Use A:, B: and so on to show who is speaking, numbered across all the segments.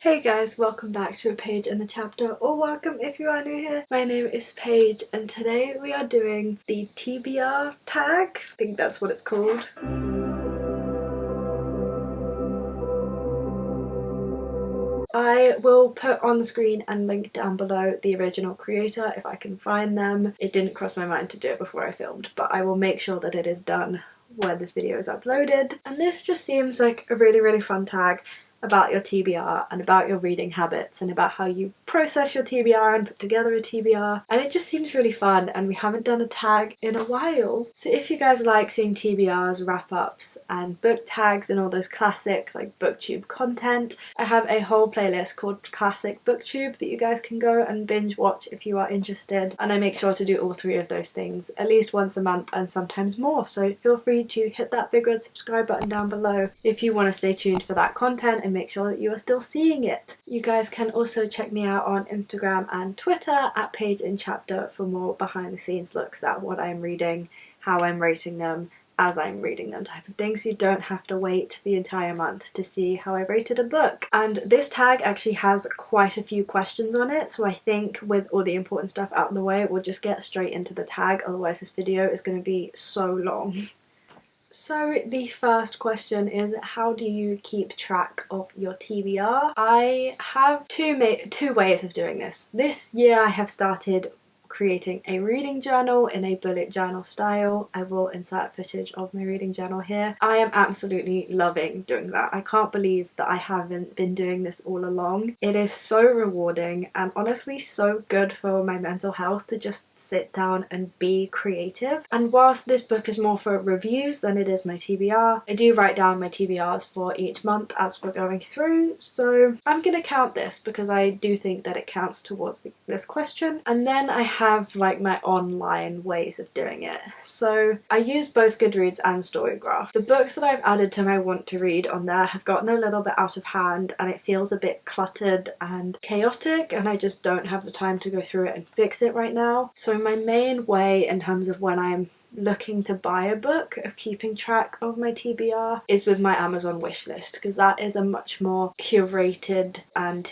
A: Hey guys, welcome back to A Page in the Chapter, or welcome if you are new here. My name is Paige and today we are doing the TBR Tag. I think that's what it's called. I will put on the screen and link down below the original creator if I can find them. It didn't cross my mind to do it before I filmed, but I will make sure that it is done when this video is uploaded. And this just seems like a really fun tag about your TBR and about your reading habits and about how you process your TBR and put together a TBR, and it just seems really fun, and we haven't done a tag in a while. So if you guys like seeing TBRs, wrap-ups and book tags and all those classic like booktube content, I have a whole playlist called Classic Booktube that you guys can go and binge watch if you are interested, and I make sure to do all three of those things at least once a month and sometimes more, so feel free to hit that big red subscribe button down below if you want to stay tuned for that content and make sure that you are still seeing it. You guys can also check me out on Instagram and Twitter at Page in Chapter for more behind the scenes looks at what I'm reading, how I'm rating them, as I'm reading them type of thing, so you don't have to wait the entire month to see how I rated a book. And this tag actually has quite a few questions on it, so I think with all the important stuff out of the way, we'll just get straight into the tag, otherwise this video is going to be so long. So the first question is, how do you keep track of your TBR? I have two ways of doing this. This year I have started creating a reading journal in a bullet journal style. I will insert footage of my reading journal here. I am absolutely loving doing that. I can't believe that I haven't been doing this all along. It is so rewarding and honestly so good for my mental health to just sit down and be creative. And whilst this book is more for reviews than it is my TBR, I do write down my TBRs for each month as we're going through, so I'm gonna count this because I do think that it counts towards this question. And then I have like my online ways of doing it. So I use both Goodreads and Storygraph. The books that I've added to my want to read on there have gotten a little bit out of hand and it feels a bit cluttered and chaotic, and I just don't have the time to go through it and fix it right now. So my main way in terms of when I'm looking to buy a book of keeping track of my TBR is with my Amazon wishlist, because that is a much more curated and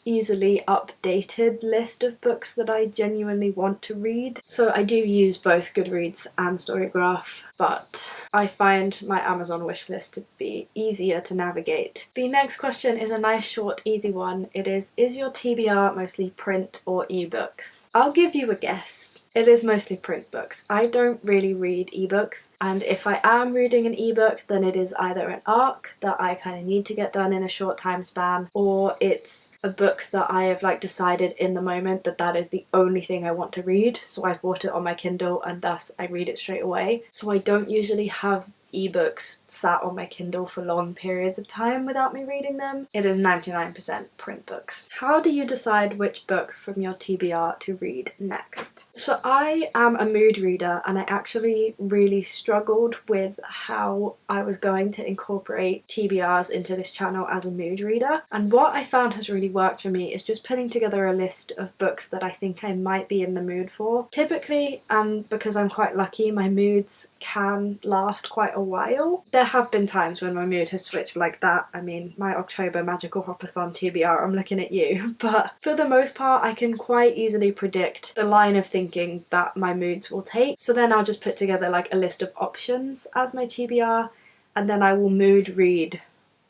A: easily updated list of books that I genuinely want to read. So I do use both Goodreads and Storygraph, but I find my Amazon wishlist to be easier to navigate. The next question is a nice short easy one. It is your TBR mostly print or ebooks? I'll give you a guess. It is mostly print books. I don't really read ebooks, and if I am reading an ebook then it is either an arc that I kind of need to get done in a short time span, or it's a book that I have like decided in the moment that that is the only thing I want to read, so I've bought it on my Kindle and thus I read it straight away. So I don't usually have ebooks sat on my Kindle for long periods of time without me reading them. It is 99% print books. How do you decide which book from your TBR to read next? So I am a mood reader and I actually really struggled with how I was going to incorporate TBRs into this channel as a mood reader, and what I found has really worked for me is just putting together a list of books that I think I might be in the mood for. Typically, and because I'm quite lucky, my moods can last quite a while. There have been times when my mood has switched like that. I mean, my October Magical Hopathon TBR, I'm looking at you. But for the most part, I can quite easily predict the line of thinking that my moods will take. So then I'll just put together like a list of options as my TBR, and then I will mood read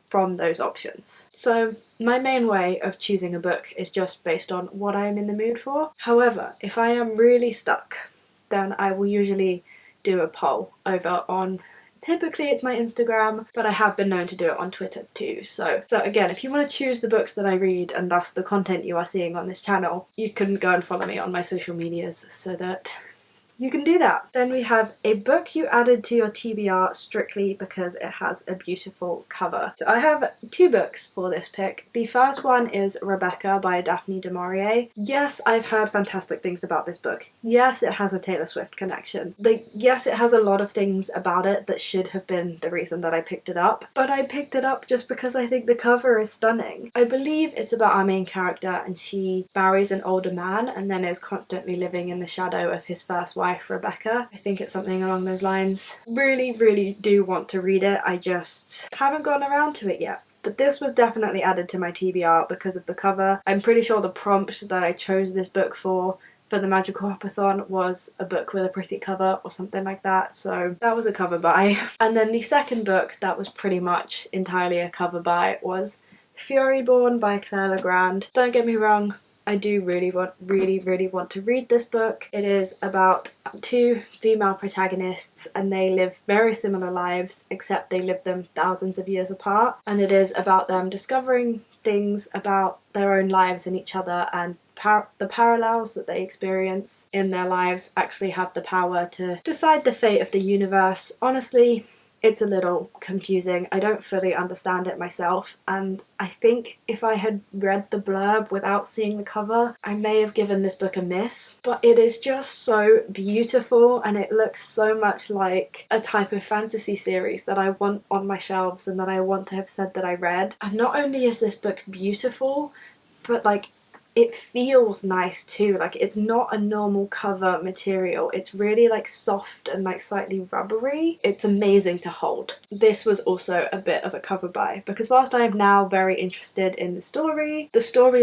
A: from those options. So my main way of choosing a book is just based on what I am in the mood for. However, if I am really stuck, then I will usually do a poll over on, typically it's my Instagram, but I have been known to do it on Twitter too. So again, if you want to choose the books that I read and thus the content you are seeing on this channel, you can go and follow me on my social medias so that you can do that. Then we have a book you added to your TBR strictly because it has a beautiful cover. So I have two books for this pick. The first one is Rebecca by Daphne du Maurier. Yes, I've heard fantastic things about this book. Yes, it has a Taylor Swift connection. Yes, it has a lot of things about it that should have been the reason that I picked it up, but I picked it up just because I think the cover is stunning. I believe it's about our main character and she marries an older man and then is constantly living in the shadow of his first wife, Rebecca. I think it's something along those lines. Really do want to read it. I just haven't gone around to it yet. but this was definitely added to my TBR because of the cover. I'm pretty sure the prompt that I chose this book for the Magical Hopathon was a book with a pretty cover or something like that, so that was a cover buy. And then the second book that was pretty much entirely a cover buy was Furyborn by Claire Legrand. Don't get me wrong, I do really want to read this book. It is about two female protagonists and they live very similar lives, except they live them thousands of years apart, and it is about them discovering things about their own lives and each other, and the parallels that they experience in their lives actually have the power to decide the fate of the universe. Honestly, it's a little confusing. I don't fully understand it myself, and I think if I had read the blurb without seeing the cover, I may have given this book a miss. But it is just so beautiful and it looks so much like a type of fantasy series that I want on my shelves and that I want to have said that I read. And not only is this book beautiful, but like it feels nice too. Like it's not a normal cover material. It's really like soft and like slightly rubbery. It's amazing to hold. This was also a bit of a cover buy because whilst I am now very interested in the story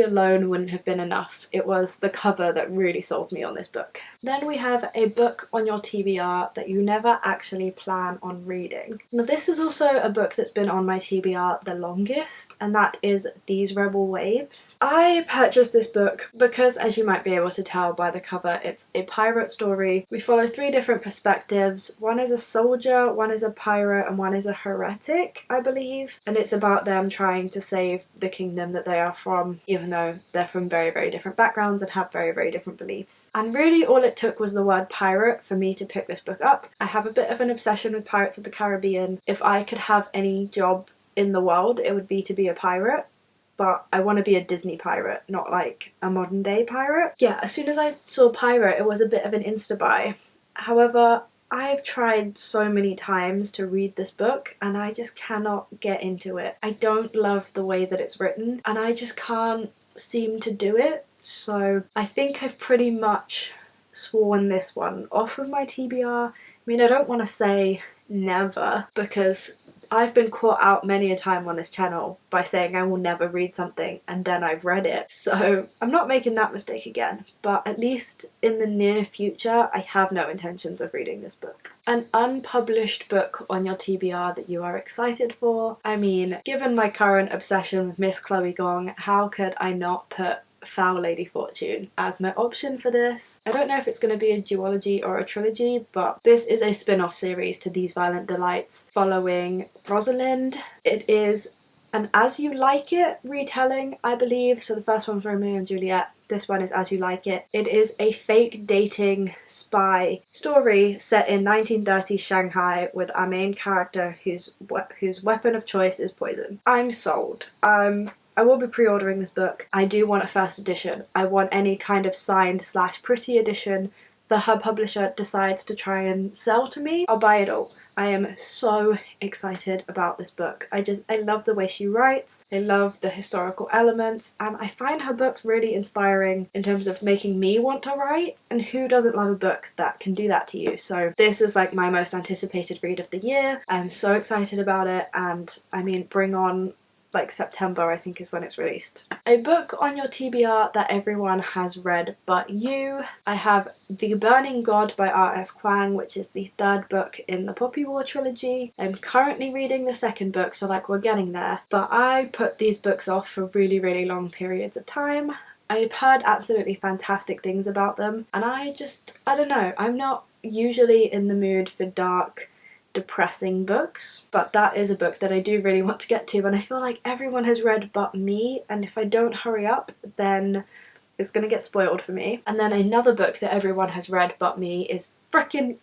A: alone wouldn't have been enough. It was the cover that really sold me on this book. Then we have a book on your TBR that you never actually plan on reading. Now this is also a book that's been on my TBR the longest, and that is These Rebel Waves. I purchased this book because, as you might be able to tell by the cover, it's a pirate story. We follow three different perspectives. One is a soldier, one is a pirate, and one is a heretic, I believe. And it's about them trying to save the kingdom that they are from, even though they're from very, very different backgrounds and have very, very different beliefs. And really all it took was the word pirate for me to pick this book up. I have a bit of an obsession with Pirates of the Caribbean. If I could have any job in the world, it would be to be a pirate. But I want to be a Disney pirate, not like a modern day pirate. Yeah, as soon as I saw pirate, it was a bit of an insta buy. However, I've tried so many times to read this book and I just cannot get into it. I don't love the way that it's written and I just can't seem to do it. So I think I've pretty much sworn this one off of my TBR. I mean, I don't want to say never because I've been caught out many a time on this channel by saying I will never read something and then I've read it. So I'm not making that mistake again, but at least in the near future, I have no intentions of reading this book. An unpublished book on your TBR that you are excited for? I mean, given my current obsession with Miss Chloe Gong, how could I not put Foul Lady Fortune as my option for this? I don't know if it's going to be a duology or a trilogy, but this is a spin-off series to These Violent Delights following Rosalind. It is an As You Like It retelling, I believe. So the first one was Romeo and Juliet. This one is As You Like It. It is a fake dating spy story set in 1930s Shanghai with our main character whose weapon of choice is poison. I'm sold. I will be pre-ordering this book. I do want a first edition. I want any kind of signed / pretty edition that her publisher decides to try and sell to me. I'll buy it all. I am so excited about this book. I love the way she writes. I love the historical elements, and I find her books really inspiring in terms of making me want to write, and who doesn't love a book that can do that to you? So this is like my most anticipated read of the year. I'm so excited about it, and I mean, bring on like September, I think, is when it's released. A book on your TBR that everyone has read but you. I have The Burning God by R.F. Kuang, which is the third book in the Poppy War trilogy. I'm currently reading the second book, so like we're getting there. But I put these books off for really, really long periods of time. I've heard absolutely fantastic things about them, and I don't know, I'm not usually in the mood for dark, depressing books, but that is a book that I do really want to get to, and I feel like everyone has read but me, and if I don't hurry up then it's gonna get spoiled for me. And then another book that everyone has read but me is frickin'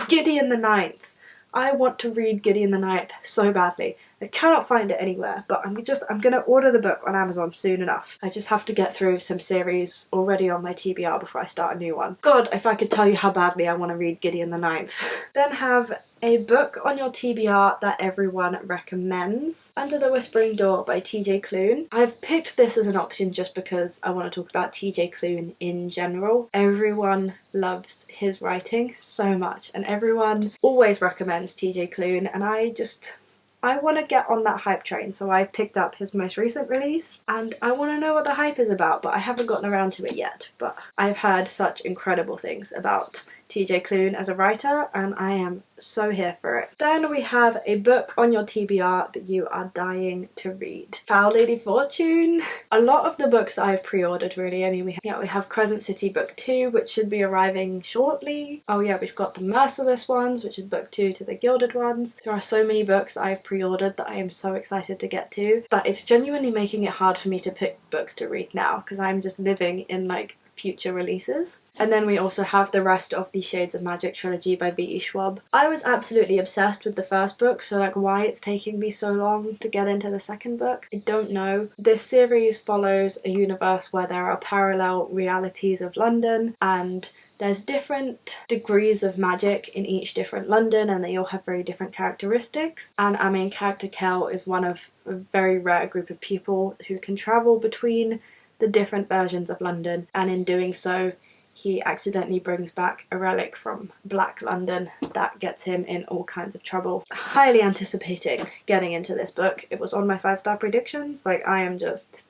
A: Gideon the Ninth. I want to read Gideon the Ninth so badly. I cannot find it anywhere, but I'm gonna order the book on Amazon soon enough. I just have to get through some series already on my TBR before I start a new one. God, if I could tell you how badly I want to read Gideon the Ninth. Then have a book on your TBR that everyone recommends. Under the Whispering Door by TJ Klune. I've picked this as an option just because I want to talk about TJ Klune in general. Everyone loves his writing so much, and everyone always recommends TJ Klune, and I I want to get on that hype train, so I've picked up his most recent release and I want to know what the hype is about, but I haven't gotten around to it yet. But I've heard such incredible things about TJ Klune as a writer and I am so here for it. Then we have a book on your TBR that you are dying to read. Foul Lady Fortune. A lot of the books that I've pre-ordered really. I mean, we have Crescent City book 2, which should be arriving shortly. Oh yeah, we've got the Merciless ones, which is book 2 to the Gilded ones. There are so many books that I've pre-ordered that I am so excited to get to, but it's genuinely making it hard for me to pick books to read now because I'm just living in like future releases. And then we also have the rest of the Shades of Magic trilogy by B.E. Schwab. I was absolutely obsessed with the first book, so like why it's taking me so long to get into the second book, I don't know. This series follows a universe where there are parallel realities of London and there's different degrees of magic in each different London and they all have very different characteristics. And our main character Kel is one of a very rare group of people who can travel between the different versions of London, and in doing so he accidentally brings back a relic from Black London that gets him in all kinds of trouble. Highly anticipating getting into this book. It was on my 5-star predictions. Like, I am just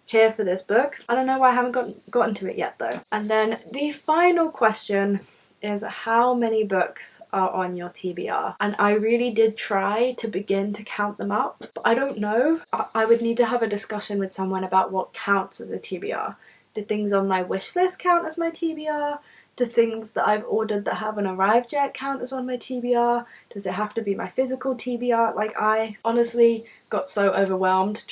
A: here for this book. I don't know why I haven't gotten to it yet though. And then the final question is how many books are on your TBR? And I really did try to begin to count them up, but I don't know. I would need to have a discussion with someone about what counts as a TBR. Do things on my wish list count as my TBR? Do things that I've ordered that haven't arrived yet count as on my TBR? Does it have to be my physical TBR? Like, I honestly got so overwhelmed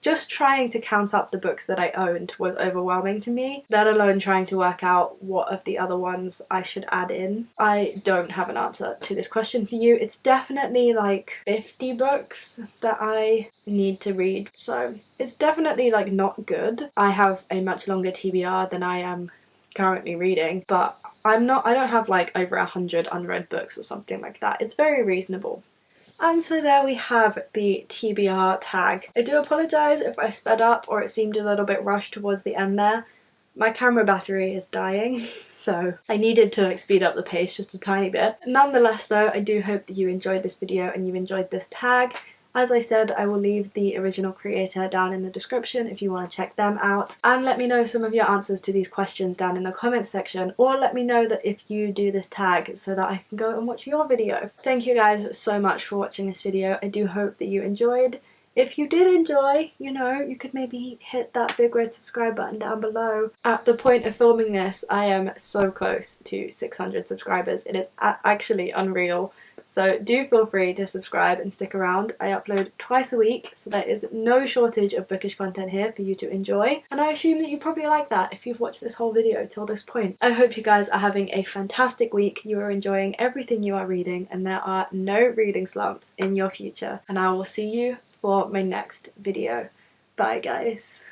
A: just trying to count up the books that I owned was overwhelming to me, let alone trying to work out what of the other ones I should add in. I don't have an answer to this question for you. It's definitely like 50 books that I need to read, so it's definitely like not good. I have a much longer TBR than I am currently reading, but I don't have like over 100 unread books or something like that. It's very reasonable. And so there we have the TBR tag. I do apologise if I sped up or it seemed a little bit rushed towards the end there. My camera battery is dying, so I needed to like speed up the pace just a tiny bit. Nonetheless though, I do hope that you enjoyed this video and you enjoyed this tag. As I said, I will leave the original creator down in the description if you want to check them out. And let me know some of your answers to these questions down in the comments section, or let me know that if you do this tag so that I can go and watch your video. Thank you guys so much for watching this video. I do hope that you enjoyed. If you did enjoy, you know, you could maybe hit that big red subscribe button down below. At the point of filming this, I am so close to 600 subscribers. It is actually unreal. So do feel free to subscribe and stick around. I upload twice a week, so there is no shortage of bookish content here for you to enjoy. And I assume that you probably like that if you've watched this whole video till this point. I hope you guys are having a fantastic week, you are enjoying everything you are reading, and there are no reading slumps in your future. And I will see you for my next video. Bye guys.